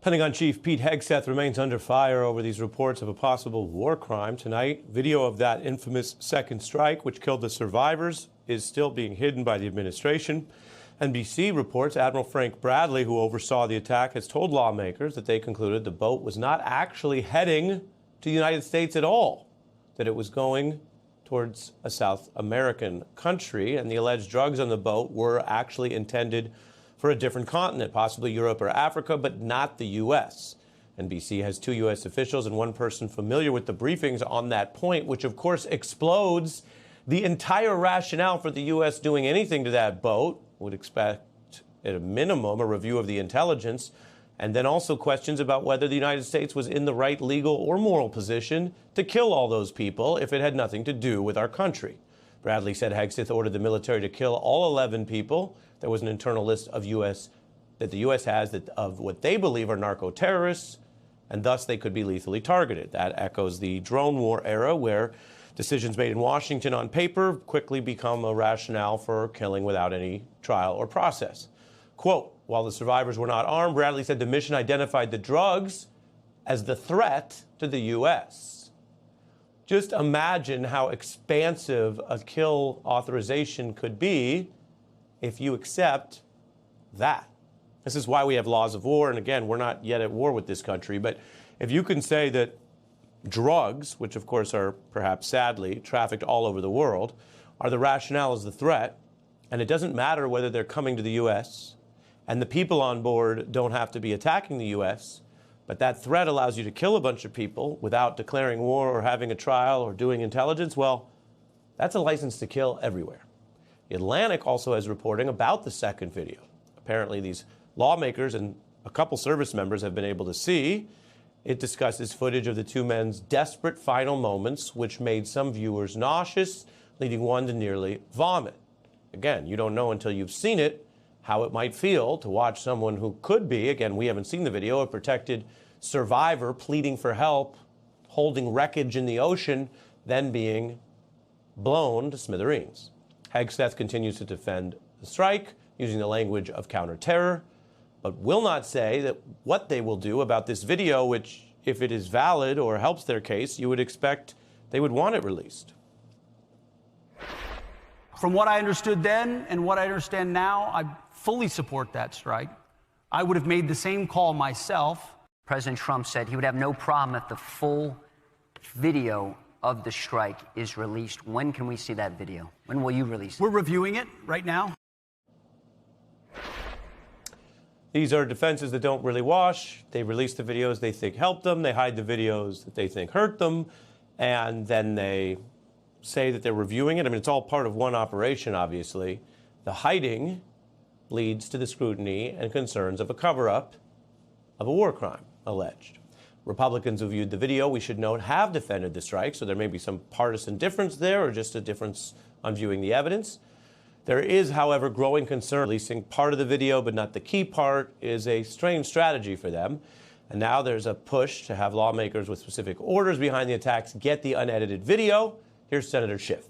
Pentagon Chief Pete Hegseth remains under fire over these reports of a possible war crime tonight. Video of that infamous second strike, which killed the survivors, is still being hidden by the administration. NBC reports Admiral Frank Bradley, who oversaw the attack, has told lawmakers that they concluded the boat was not actually heading to the United States at all, that it was going towards a South American country, and the alleged drugs on the boat were actually intended for a different continent, possibly Europe or Africa, but not the U.S. NBC has 2 U.S. officials and 1 person familiar with the briefings on that point, which of course explodes the entire rationale for the U.S. doing anything to that boat. Would expect, at a minimum, a review of the intelligence, and then also questions about whether the United States was in the right legal or moral position to kill all those people if it had nothing to do with our country. Bradley said Hegseth ordered the military to kill all 11 people. There was an internal list of that the U.S. has of what they believe are narco-terrorists, and thus they could be lethally targeted. That echoes the drone war era, where decisions made in Washington on paper quickly become a rationale for killing without any trial or process. Quote, while the survivors were not armed, Bradley said the mission identified the drugs as the threat to the U.S. Just imagine how expansive a kill authorization could be if you accept that. This is why we have laws of war, and again, we're not yet at war with this country, but if you can say that drugs, which of course are perhaps sadly trafficked all over the world, are the rationale as the threat, and it doesn't matter whether they're coming to the U.S., and the people on board don't have to be attacking the U.S., but that threat allows you to kill a bunch of people without declaring war or having a trial or doing intelligence, well, that's a license to kill everywhere. The Atlantic also has reporting about the second video. Apparently these lawmakers and a couple service members have been able to see. It discusses footage of the 2 men's desperate final moments, which made some viewers nauseous, leading one to nearly vomit. Again, you don't know until you've seen it how it might feel to watch someone who could be, again, we haven't seen the video, a protected survivor pleading for help, holding wreckage in the ocean, then being blown to smithereens. Hegseth continues to defend the strike using the language of counter-terror, but will not say that what they will do about this video, which, if it is valid or helps their case, you would expect they would want it released. From what I understood then and what I understand now, I fully support that strike. I would have made the same call myself. President Trump said he would have no problem if the full video of the strike is released. When can we see that video? When will you release it? We're reviewing it right now. These are defenses that don't really wash. They release the videos they think help them. They hide the videos that they think hurt them. And then they say that they're reviewing it. I mean, it's all part of one operation, obviously. The hiding leads to the scrutiny and concerns of a cover-up of a war crime alleged. Republicans who viewed the video, we should note, have defended the strike, so there may be some partisan difference there or just a difference on viewing the evidence. There is, however, growing concern. Releasing part of the video, but not the key part, is a strange strategy for them. And now there's a push to have lawmakers with specific orders behind the attacks get the unedited video. Here's Senator Schiff.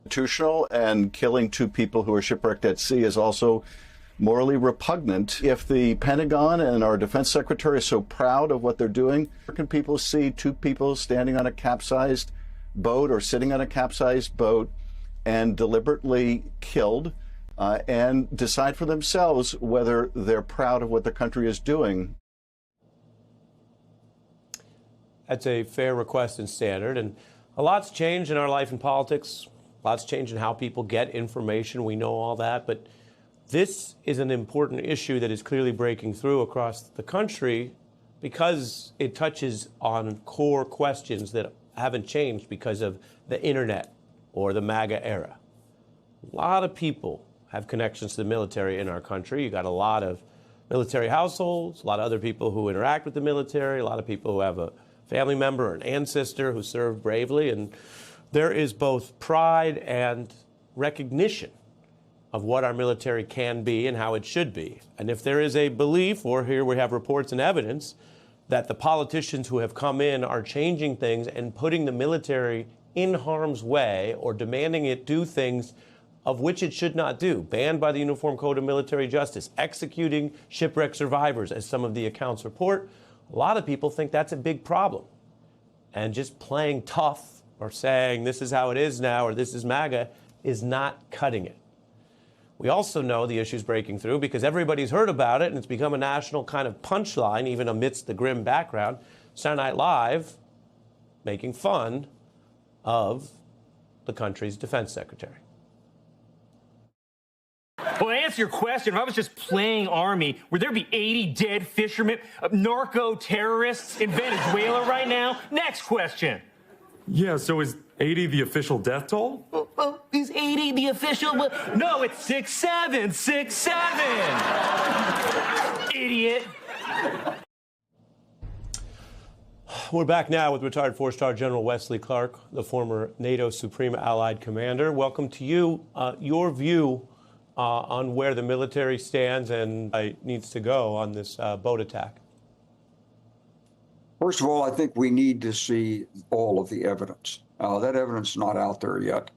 Constitutional, and killing 2 people who are shipwrecked at sea is also morally repugnant. If the Pentagon and our defense secretary are so proud of what they're doing, can people see 2 people standing on a capsized boat or sitting on a capsized boat and deliberately killed and decide for themselves whether they're proud of what the country is doing? That's a fair request and standard, and a lot's changed in our life and politics. A lot's changed in how people get information. We know all that, but this is an important issue that is clearly breaking through across the country because it touches on core questions that haven't changed because of the internet or the MAGA era. A lot of people have connections to the military in our country. You got a lot of military households, a lot of other people who interact with the military, a lot of people who have a family member or an ancestor who served bravely, and there is both pride and recognition of what our military can be and how it should be. And if there is a belief, or here we have reports and evidence, that the politicians who have come in are changing things and putting the military in harm's way or demanding it do things of which it should not do, banned by the Uniform Code of Military Justice, executing shipwreck survivors, as some of the accounts report, a lot of people think that's a big problem. And just playing tough or saying this is how it is now or this is MAGA is not cutting it. We also know the issue's breaking through because everybody's heard about it and it's become a national kind of punchline, even amidst the grim background. Saturday Night Live making fun of the country's defense secretary. Well, to answer your question, if I was just playing Army, would there be 80 dead fishermen, narco-terrorists in Venezuela right now? Next question. Yeah, so is 80 the official death toll? Well, is 80 the official? No, it's 67, 67. Idiot. We're back now with retired four-star General Wesley Clark, the former NATO Supreme Allied Commander. Welcome to you. Your view on where the military stands and needs to go on this boat attack. First of all, I think we need to see all of the evidence. That evidence is not out there yet.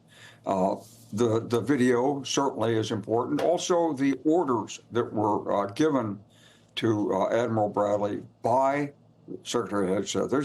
The video certainly is important. Also, the orders that were given to Admiral Bradley by Secretary Head said there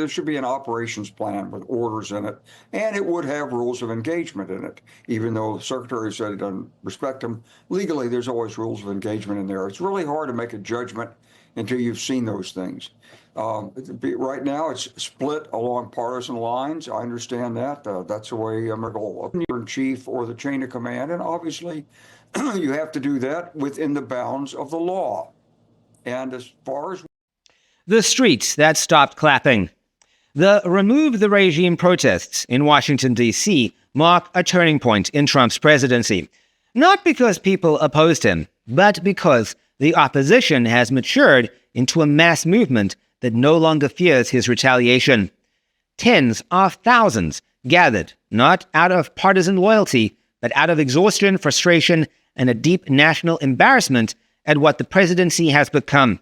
should be an operations plan with orders in it, and it would have rules of engagement in it. Even though the Secretary said he doesn't respect them, legally there's always rules of engagement in there. It's really hard to make a judgment until you've seen those things. Right now, it's split along partisan lines. I understand that. That's the way commander-in-chief or the chain of command, and obviously, you have to do that within the bounds of the law. And as far as the streets that stopped clapping. The Remove the Regime protests in Washington, D.C. mark a turning point in Trump's presidency. Not because people opposed him, but because the opposition has matured into a mass movement that no longer fears his retaliation. Tens of thousands gathered, not out of partisan loyalty, but out of exhaustion, frustration, and a deep national embarrassment at what the presidency has become.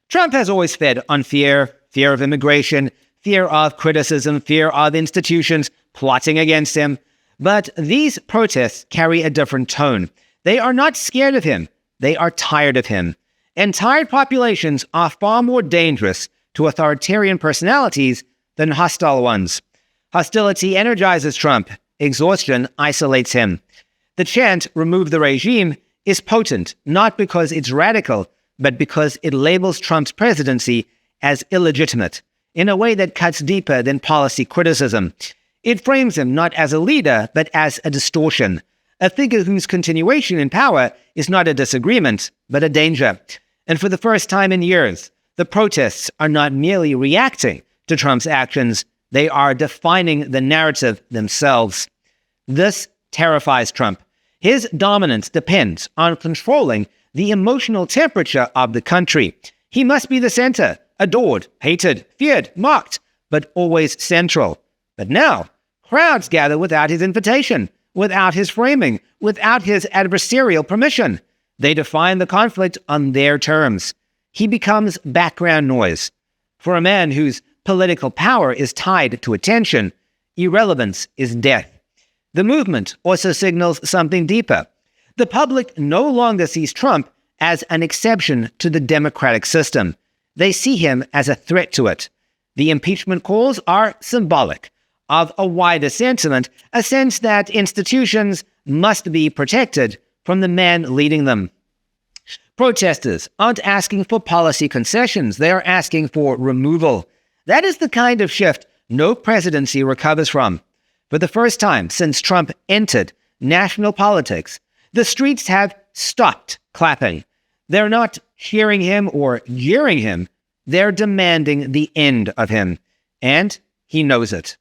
Trump has always fed on fear of immigration, fear of criticism, fear of institutions plotting against him. But these protests carry a different tone. They are not scared of him. They are tired of him. And tired populations are far more dangerous to authoritarian personalities than hostile ones. Hostility energizes Trump. Exhaustion isolates him. The chant, "Remove the regime," is potent, not because it's radical, but because it labels Trump's presidency as illegitimate, in a way that cuts deeper than policy criticism. It frames him not as a leader, but as a distortion, a figure whose continuation in power is not a disagreement, but a danger. And for the first time in years, the protests are not merely reacting to Trump's actions, they are defining the narrative themselves. This terrifies Trump. His dominance depends on controlling the emotional temperature of the country. He must be the center, adored, hated, feared, mocked, but always central. But now, crowds gather without his invitation, without his framing, without his adversarial permission. They define the conflict on their terms. He becomes background noise. For a man whose political power is tied to attention, irrelevance is death. The movement also signals something deeper. The public no longer sees Trump as an exception to the democratic system. They see him as a threat to it. The impeachment calls are symbolic of a wider sentiment, a sense that institutions must be protected from the man leading them. Protesters aren't asking for policy concessions. They are asking for removal. That is the kind of shift no presidency recovers from. For the first time since Trump entered national politics, the streets have stopped clapping. They're not cheering him or jeering him. They're demanding the end of him. And he knows it.